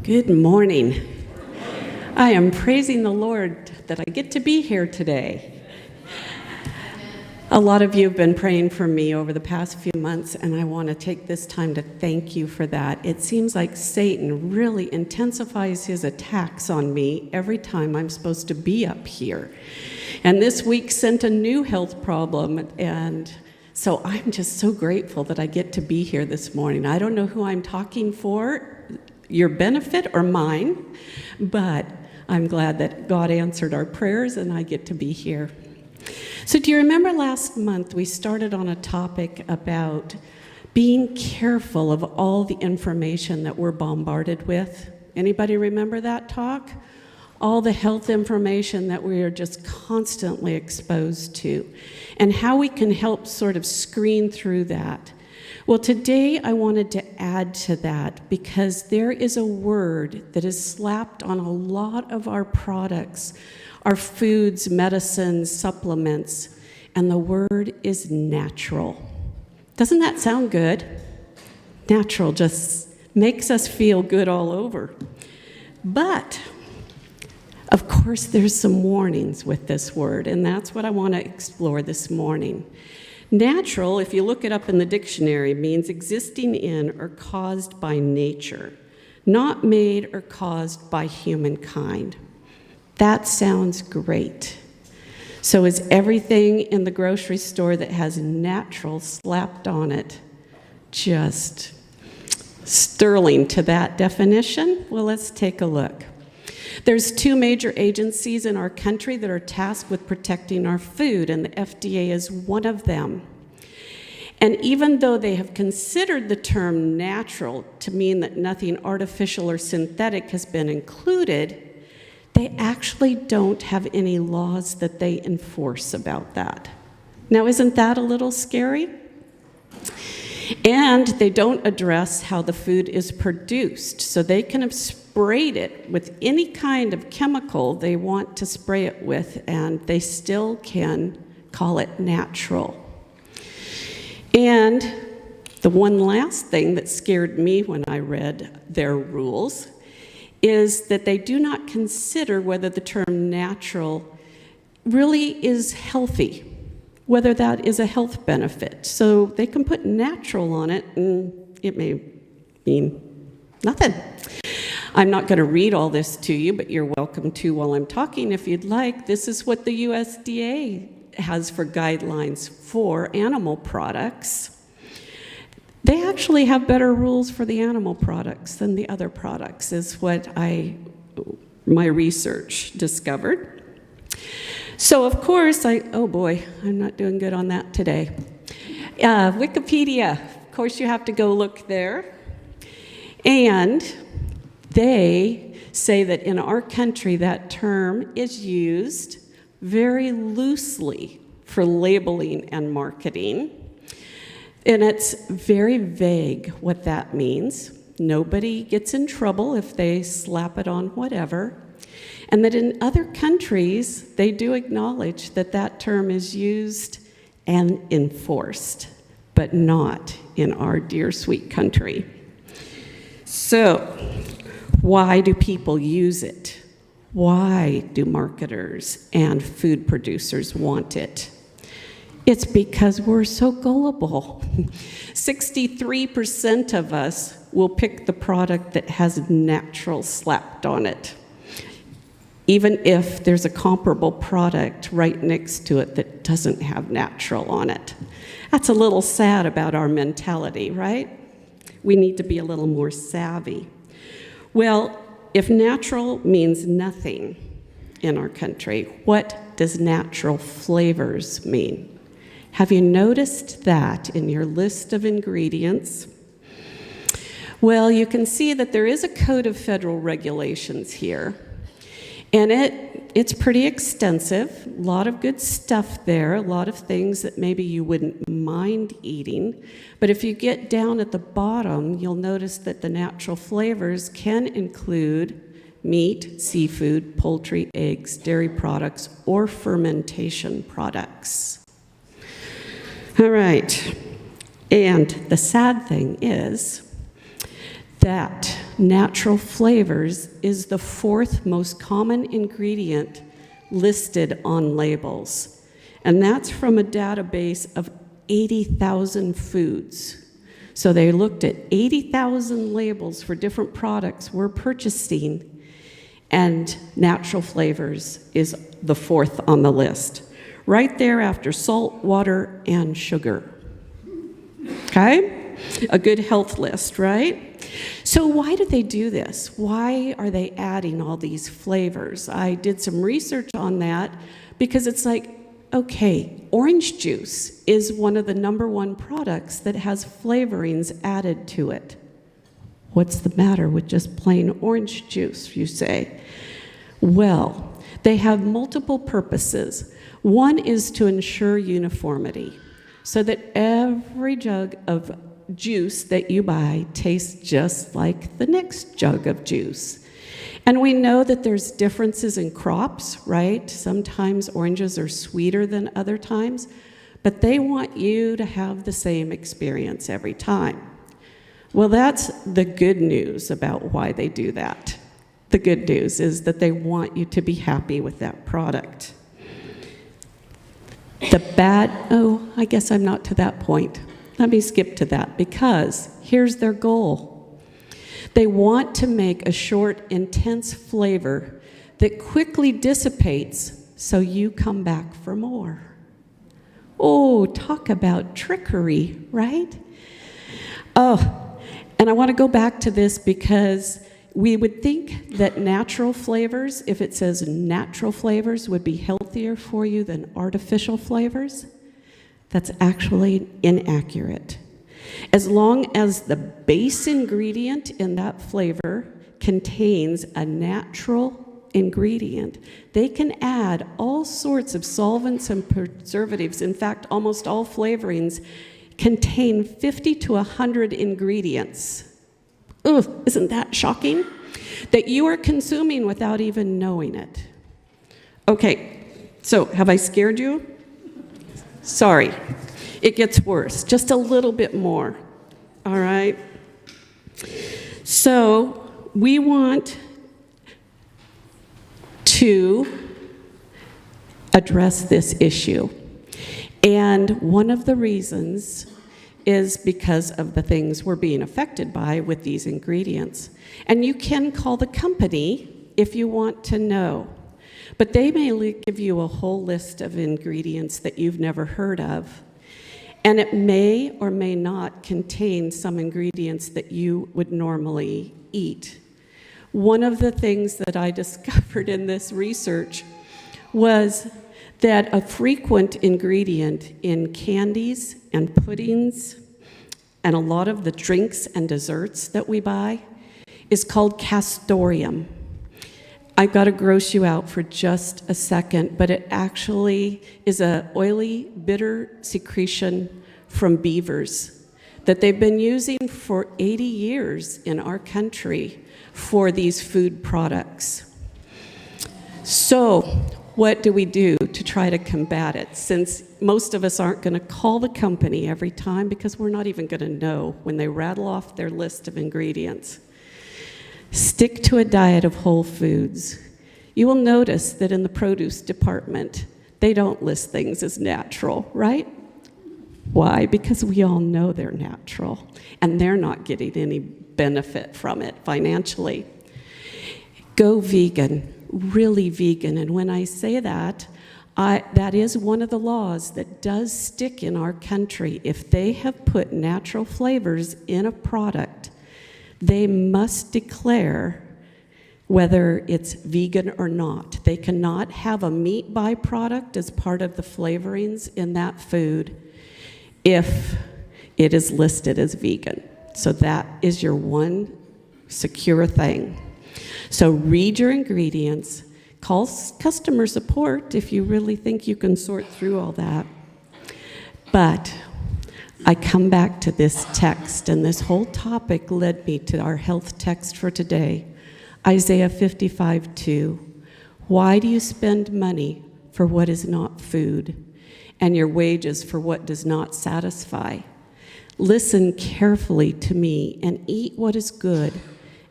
Good morning. I am praising the Lord that I get to be here today. A lot of you have been praying for me over the past few months, and I want to take this time to thank you for that. It seems like Satan really intensifies his attacks on me every time I'm supposed to be up here. And this week sent a new health problem, and so I'm just so grateful that I get to be here this morning. I don't know who I'm talking for, your benefit or mine, but I'm glad that God answered our prayers and I get to be here. So do you remember last month we started on a topic about being careful of all the information that we're bombarded with? Anybody remember that talk? All the health information that we are just constantly exposed to, and how we can help sort of screen through that. Well, today I wanted to add to that because there is a word that is slapped on a lot of our products, our foods, medicines, supplements, and the word is natural. Doesn't that sound good? Natural just makes us feel good all over. But of course, there's some warnings with this word, and that's what I want to explore this morning. Natural, if you look it up in the dictionary, means existing in or caused by nature, not made or caused by humankind. That sounds great. So is everything in the grocery store that has natural slapped on it just sterling to that definition? Well, let's take a look. There's two major agencies in our country that are tasked with protecting our food, and the FDA is one of them. And even though they have considered the term natural to mean that nothing artificial or synthetic has been included, they actually don't have any laws that they enforce about that. Now, isn't that a little scary? And they don't address how the food is produced, so they can have sprayed it with any kind of chemical they want to spray it with, and they still can call it natural. And the one last thing that scared me when I read their rules is that they do not consider whether the term natural really is healthy, whether that is a health benefit. So they can put natural on it, and it may mean nothing. I'm not going to read all this to you, but you're welcome to while I'm talking if you'd like. This is what the USDA has for guidelines for animal products. They actually have better rules for the animal products than the other products, is what my research discovered. So, of course, oh boy, I'm not doing good on that today. Wikipedia, of course, you have to go look there. And they say that in our country, that term is used very loosely for labeling and marketing. And it's very vague what that means. Nobody gets in trouble if they slap it on whatever. And that in other countries, they do acknowledge that that term is used and enforced, but not in our dear sweet country. So, why do people use it? Why do marketers and food producers want it? It's because we're so gullible. 63% of us will pick the product that has natural slapped on it, even if there's a comparable product right next to it that doesn't have natural on it. That's a little sad about our mentality, right? We need to be a little more savvy. Well, if natural means nothing in our country, what does natural flavors mean? Have you noticed that in your list of ingredients? Well, you can see that there is a code of federal regulations here. And it's pretty extensive, a lot of good stuff there, a lot of things that maybe you wouldn't mind eating. But if you get down at the bottom, you'll notice that the natural flavors can include meat, seafood, poultry, eggs, dairy products, or fermentation products. All right, and the sad thing is that natural flavors is the fourth most common ingredient listed on labels. And that's from a database of 80,000 foods. So they looked at 80,000 labels for different products we're purchasing, and natural flavors is the fourth on the list, right there after salt, water, and sugar. Okay? A good health list, right? So why do they do this? Why are they adding all these flavors? I did some research on that because it's like, okay, orange juice is one of the #1 products that has flavorings added to it. What's the matter with just plain orange juice, you say? Well, they have multiple purposes. One is to ensure uniformity, so that every jug of juice that you buy tastes just like the next jug of juice. And we know that there's differences in crops, right? Sometimes oranges are sweeter than other times, but they want you to have the same experience every time. Well, that's the good news about why they do that. The good news is that they want you to be happy with that product. The bad, I guess I'm not to that point. Let me skip to that, because here's their goal. They want to make a short, intense flavor that quickly dissipates so you come back for more. Oh, talk about trickery, right? Oh, and I want to go back to this because we would think that natural flavors, if it says natural flavors, would be healthier for you than artificial flavors. That's actually inaccurate. As long as the base ingredient in that flavor contains a natural ingredient, they can add all sorts of solvents and preservatives. In fact, almost all flavorings contain 50 to 100 ingredients. Ugh, isn't that shocking? That you are consuming without even knowing it. Okay, so have I scared you? Sorry, it gets worse, just a little bit more, all right? So we want to address this issue. And one of the reasons is because of the things we're being affected by with these ingredients. And you can call the company if you want to know. But they may give you a whole list of ingredients that you've never heard of. And it may or may not contain some ingredients that you would normally eat. One of the things that I discovered in this research was that a frequent ingredient in candies and puddings and a lot of the drinks and desserts that we buy is called Castoreum. I've got to gross you out for just a second, but it actually is an oily, bitter secretion from beavers that they've been using for 80 years in our country for these food products. So, what do we do to try to combat it? Since most of us aren't going to call the company every time because we're not even going to know when they rattle off their list of ingredients. Stick to a diet of whole foods. You will notice that in the produce department, they don't list things as natural, right? Why? Because we all know they're natural, and they're not getting any benefit from it financially. Go vegan, really vegan. And when I say that, that is one of the laws that does stick in our country. If they have put natural flavors in a product, they must declare whether it's vegan or not. They cannot have a meat byproduct as part of the flavorings in that food if it is listed as vegan. So that is your one secure thing. So read your ingredients, call customer support if you really think you can sort through all that. But I come back to this text, and this whole topic led me to our health text for today. Isaiah 55:2. Why do you spend money for what is not food, and your wages for what does not satisfy? Listen carefully to me and eat what is good,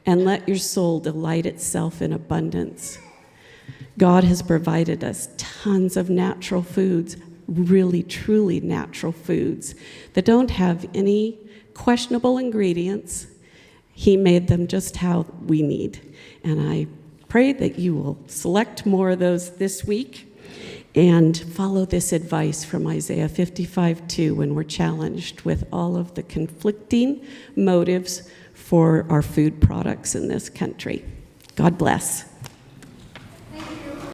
and let your soul delight itself in abundance. God has provided us tons of natural foods, really, truly natural foods that don't have any questionable ingredients. He made them just how we need. And I pray that you will select more of those this week and follow this advice from Isaiah 55:2 when we're challenged with all of the conflicting motives for our food products in this country. God bless.